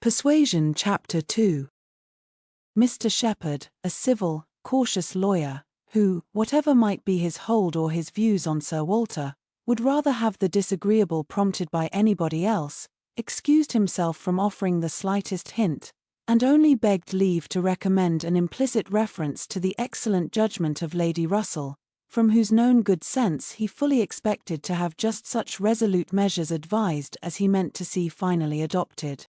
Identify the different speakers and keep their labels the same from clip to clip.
Speaker 1: Persuasion Chapter 2. Mr. Shepherd, a civil, cautious lawyer, who, whatever might be his hold or his views on Sir Walter, would rather have the disagreeable prompted by anybody else, excused himself from offering the slightest hint, and only begged leave to recommend an implicit reference to the excellent judgment of Lady Russell, from whose known good sense he fully expected to have just such resolute measures advised as he meant to see finally adopted.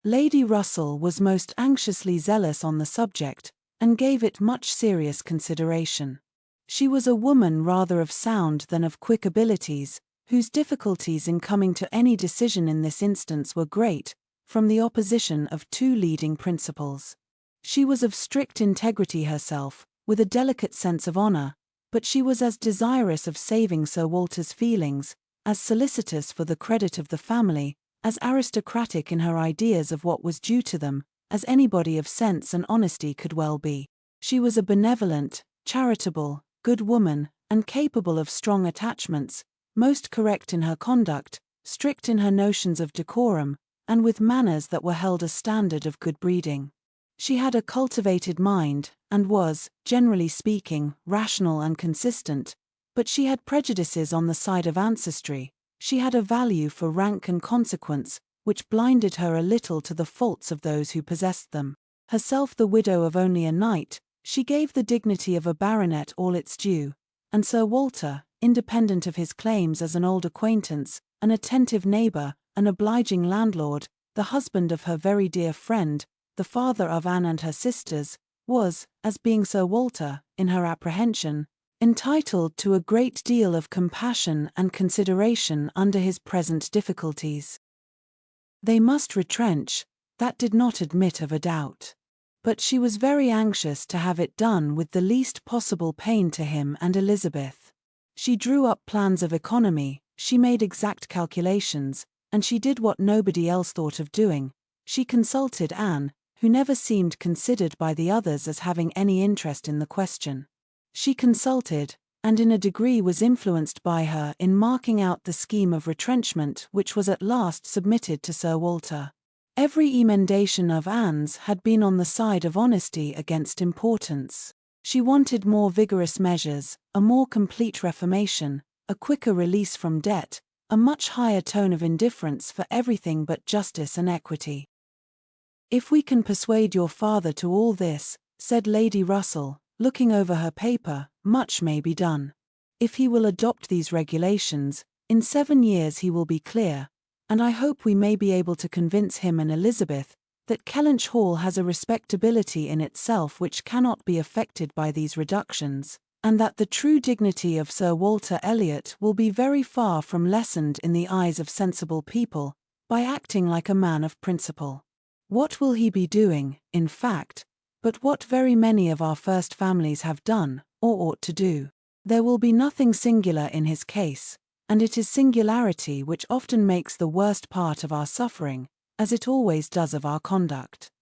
Speaker 1: Lady Russell was most anxiously zealous on the subject, and gave it much serious consideration. She was a woman rather of sound than of quick abilities, whose difficulties in coming to any decision in this instance were great, from the opposition of two leading principles. She was of strict integrity herself, with a delicate sense of honor, but she was as desirous of saving Sir Walter's feelings, as solicitous for the credit of the family, as aristocratic in her ideas of what was due to them, as anybody of sense and honesty could well be. She was a benevolent, charitable, good woman, and capable of strong attachments, most correct in her conduct, strict in her notions of decorum, and with manners that were held a standard of good breeding. She had a cultivated mind, and was, generally speaking, rational and consistent, but she had prejudices on the side of ancestry. She had a value for rank and consequence, which blinded her a little to the faults of those who possessed them. Herself the widow of only a knight, she gave the dignity of a baronet all its due, and Sir Walter, independent of his claims as an old acquaintance, an attentive neighbour, an obliging landlord, the husband of her very dear friend, the father of Anne and her sisters, was, as being Sir Walter, in her apprehension, entitled to a great deal of compassion and consideration under his present difficulties. They must retrench, that did not admit of a doubt. But she was very anxious to have it done with the least possible pain to him and Elizabeth. She drew up plans of economy, she made exact calculations, and she did what nobody else thought of doing. She consulted Anne, who never seemed considered by the others as having any interest in the question. She consulted, and in a degree was influenced by her in marking out the scheme of retrenchment which was at last submitted to Sir Walter. Every emendation of Anne's had been on the side of honesty against importance. She wanted more vigorous measures, a more complete reformation, a quicker release from debt, a much higher tone of indifference for everything but justice and equity. "If we can persuade your father to all this," said Lady Russell, looking over her paper, "much may be done. If he will adopt these regulations, in 7 years he will be clear, and I hope we may be able to convince him and Elizabeth that Kellynch Hall has a respectability in itself which cannot be affected by these reductions, and that the true dignity of Sir Walter Elliot will be very far from lessened in the eyes of sensible people, by acting like a man of principle. What will he be doing, in fact, but what very many of our first families have done, or ought to do? There will be nothing singular in his case, and it is singularity which often makes the worst part of our suffering, as it always does of our conduct.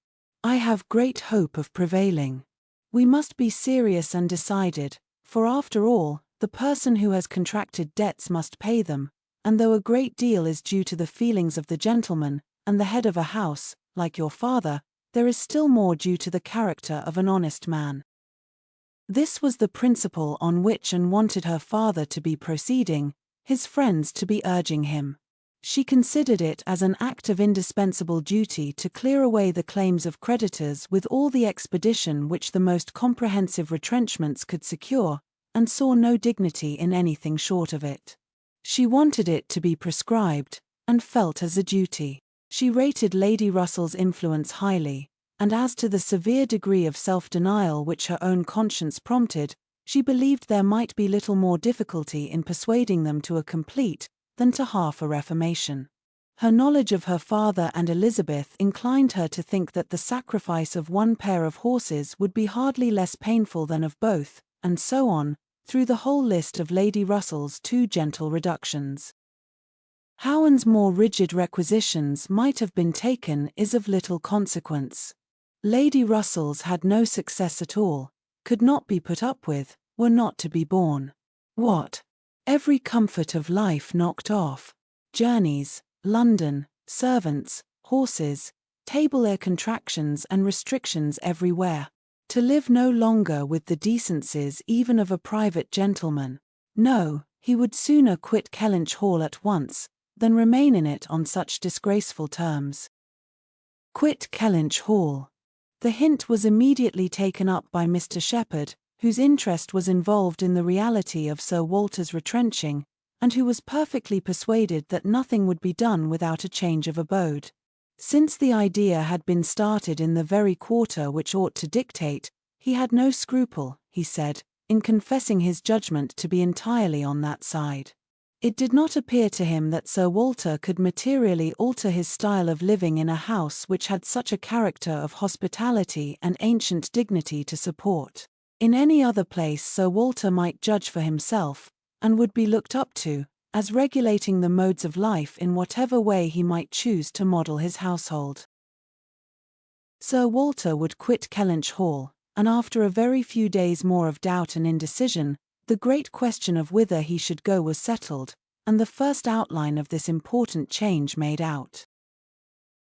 Speaker 1: I have great hope of prevailing. We must be serious and decided, for after all, the person who has contracted debts must pay them, and though a great deal is due to the feelings of the gentleman, and the head of a house, like your father, there is still more due to the character of an honest man." This was the principle on which Anne wanted her father to be proceeding, his friends to be urging him. She considered it as an act of indispensable duty to clear away the claims of creditors with all the expedition which the most comprehensive retrenchments could secure, and saw no dignity in anything short of it. She wanted it to be prescribed, and felt as a duty. She rated Lady Russell's influence highly, and as to the severe degree of self-denial which her own conscience prompted, she believed there might be little more difficulty in persuading them to a complete, than to half a reformation. Her knowledge of her father and Elizabeth inclined her to think that the sacrifice of one pair of horses would be hardly less painful than of both, and so on, through the whole list of Lady Russell's too gentle reductions. How Anne's more rigid requisitions might have been taken is of little consequence. Lady Russell's had no success at all, could not be put up with, were not to be borne. What? Every comfort of life knocked off. Journeys, London, servants, horses, table air contractions and restrictions everywhere. To live no longer with the decencies even of a private gentleman. No, he would sooner quit Kellynch Hall at once, than remain in it on such disgraceful terms. Quit Kellynch Hall. The hint was immediately taken up by Mr. Shepherd, whose interest was involved in the reality of Sir Walter's retrenching, and who was perfectly persuaded that nothing would be done without a change of abode. Since the idea had been started in the very quarter which ought to dictate, he had no scruple, he said, in confessing his judgment to be entirely on that side. It did not appear to him that Sir Walter could materially alter his style of living in a house which had such a character of hospitality and ancient dignity to support. In any other place Sir Walter might judge for himself, and would be looked up to, as regulating the modes of life in whatever way he might choose to model his household. Sir Walter would quit Kellynch Hall, and after a very few days more of doubt and indecision, the great question of whither he should go was settled, and the first outline of this important change made out.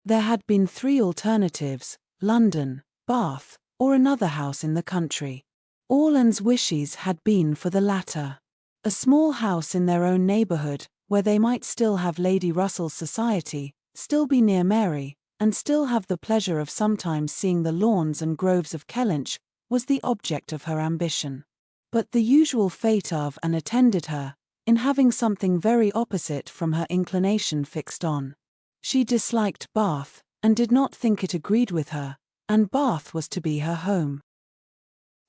Speaker 1: There had been 3 alternatives: London, Bath, or another house in the country. All Anne's wishes had been for the latter. A small house in their own neighbourhood, where they might still have Lady Russell's society, still be near Mary, and still have the pleasure of sometimes seeing the lawns and groves of Kellynch, was the object of her ambition. But the usual fate of Anne attended her, in having something very opposite from her inclination fixed on. She disliked Bath, and did not think it agreed with her, and Bath was to be her home.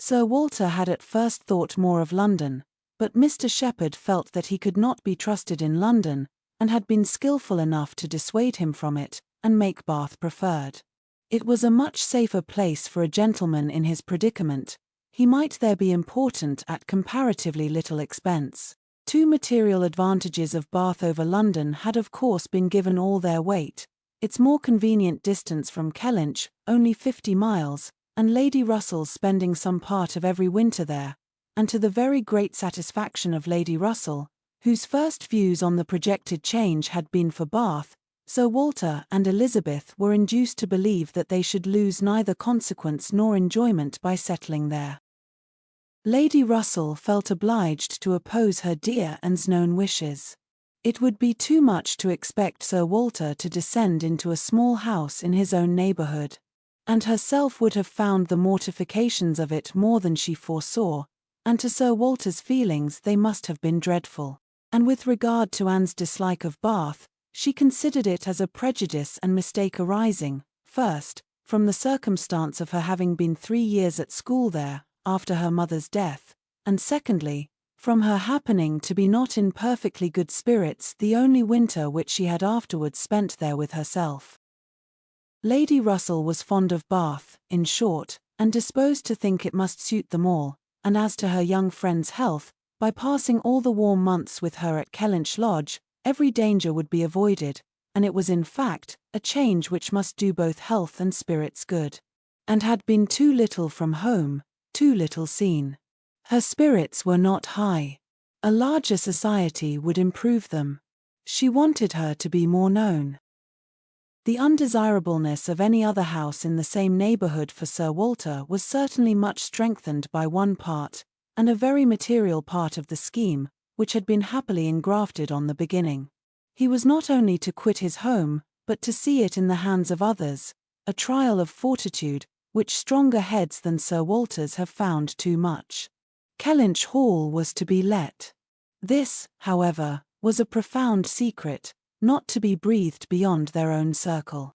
Speaker 1: Sir Walter had at first thought more of London, but Mr. Shepherd felt that he could not be trusted in London, and had been skilful enough to dissuade him from it, and make Bath preferred. It was a much safer place for a gentleman in his predicament. He might there be important at comparatively little expense. 2 material advantages of Bath over London had of course been given all their weight: its more convenient distance from Kellynch, only 50 miles, and Lady Russell's spending some part of every winter there, and to the very great satisfaction of Lady Russell, whose first views on the projected change had been for Bath, Sir Walter and Elizabeth were induced to believe that they should lose neither consequence nor enjoyment by settling there. Lady Russell felt obliged to oppose her dear Anne's known wishes. It would be too much to expect Sir Walter to descend into a small house in his own neighbourhood, and herself would have found the mortifications of it more than she foresaw, and to Sir Walter's feelings they must have been dreadful. And with regard to Anne's dislike of Bath, she considered it as a prejudice and mistake arising, first, from the circumstance of her having been 3 years at school there, after her mother's death, and secondly, from her happening to be not in perfectly good spirits the only winter which she had afterwards spent there with herself. Lady Russell was fond of Bath, in short, and disposed to think it must suit them all, and as to her young friend's health, by passing all the warm months with her at Kellynch Lodge, every danger would be avoided, and it was in fact a change which must do both health and spirits good. And had been too little from home, too little seen. Her spirits were not high. A larger society would improve them. She wanted her to be more known. The undesirableness of any other house in the same neighbourhood for Sir Walter was certainly much strengthened by one part, and a very material part of the scheme, which had been happily engrafted on the beginning. He was not only to quit his home, but to see it in the hands of others, a trial of fortitude, which stronger heads than Sir Walter's have found too much. Kellynch Hall was to be let. This, however, was a profound secret, not to be breathed beyond their own circle.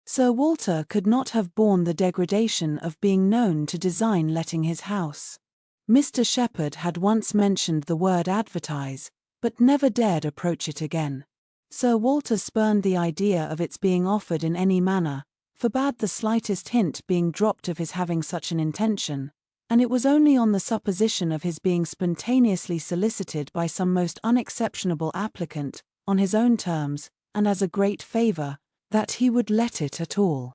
Speaker 1: Sir Walter could not have borne the degradation of being known to design letting his house. Mr. Shepherd had once mentioned the word advertise, but never dared approach it again. Sir Walter spurned the idea of its being offered in any manner, forbade the slightest hint being dropped of his having such an intention, and it was only on the supposition of his being spontaneously solicited by some most unexceptionable applicant, on his own terms, and as a great favour, that he would let it at all.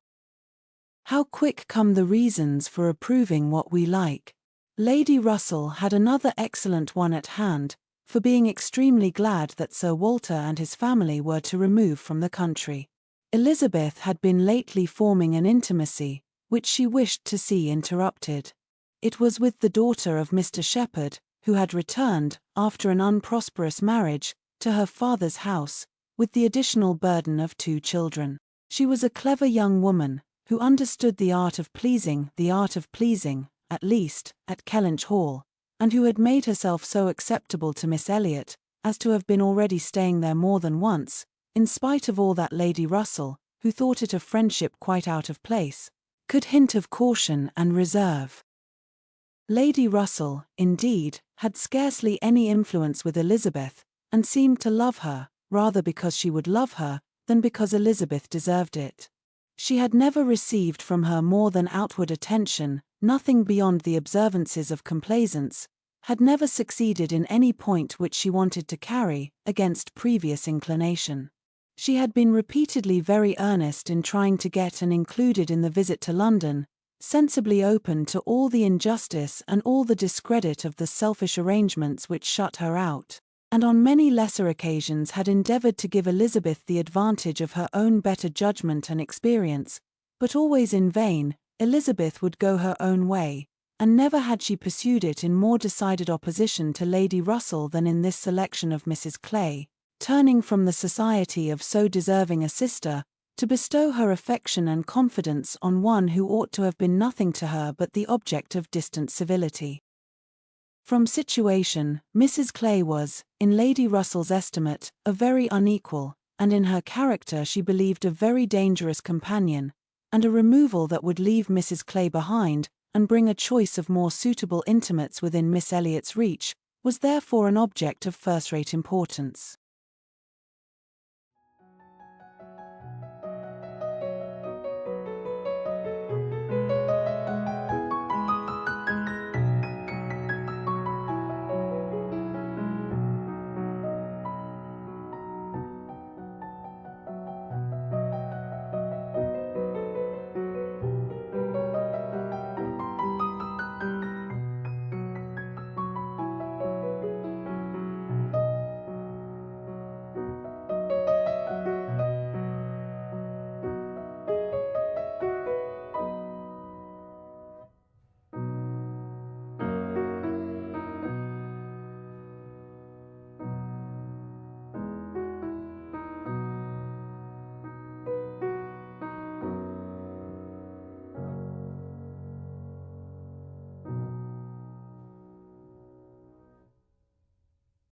Speaker 1: How quick come the reasons for approving what we like! Lady Russell had another excellent one at hand, for being extremely glad that Sir Walter and his family were to remove from the country. Elizabeth had been lately forming an intimacy, which she wished to see interrupted. It was with the daughter of Mr. Shepherd, who had returned, after an unprosperous marriage, to her father's house, with the additional burden of 2 children. She was a clever young woman, who understood the art of pleasing, at least, at Kellynch Hall, and who had made herself so acceptable to Miss Elliot, as to have been already staying there more than once, in spite of all that Lady Russell, who thought it a friendship quite out of place, could hint of caution and reserve. Lady Russell, indeed, had scarcely any influence with Elizabeth, and seemed to love her, rather because she would love her, than because Elizabeth deserved it. She had never received from her more than outward attention, nothing beyond the observances of complaisance, had never succeeded in any point which she wanted to carry, against previous inclination. She had been repeatedly very earnest in trying to get and included in the visit to London, sensibly open to all the injustice and all the discredit of the selfish arrangements which shut her out, and on many lesser occasions had endeavored to give Elizabeth the advantage of her own better judgment and experience, but always in vain. Elizabeth would go her own way, and never had she pursued it in more decided opposition to Lady Russell than in this selection of Mrs. Clay, turning from the society of so deserving a sister, to bestow her affection and confidence on one who ought to have been nothing to her but the object of distant civility. From situation, Mrs. Clay was, in Lady Russell's estimate, a very unequal, and in her character she believed a very dangerous companion, and a removal that would leave Mrs. Clay behind, and bring a choice of more suitable intimates within Miss Elliot's reach, was therefore an object of first-rate importance.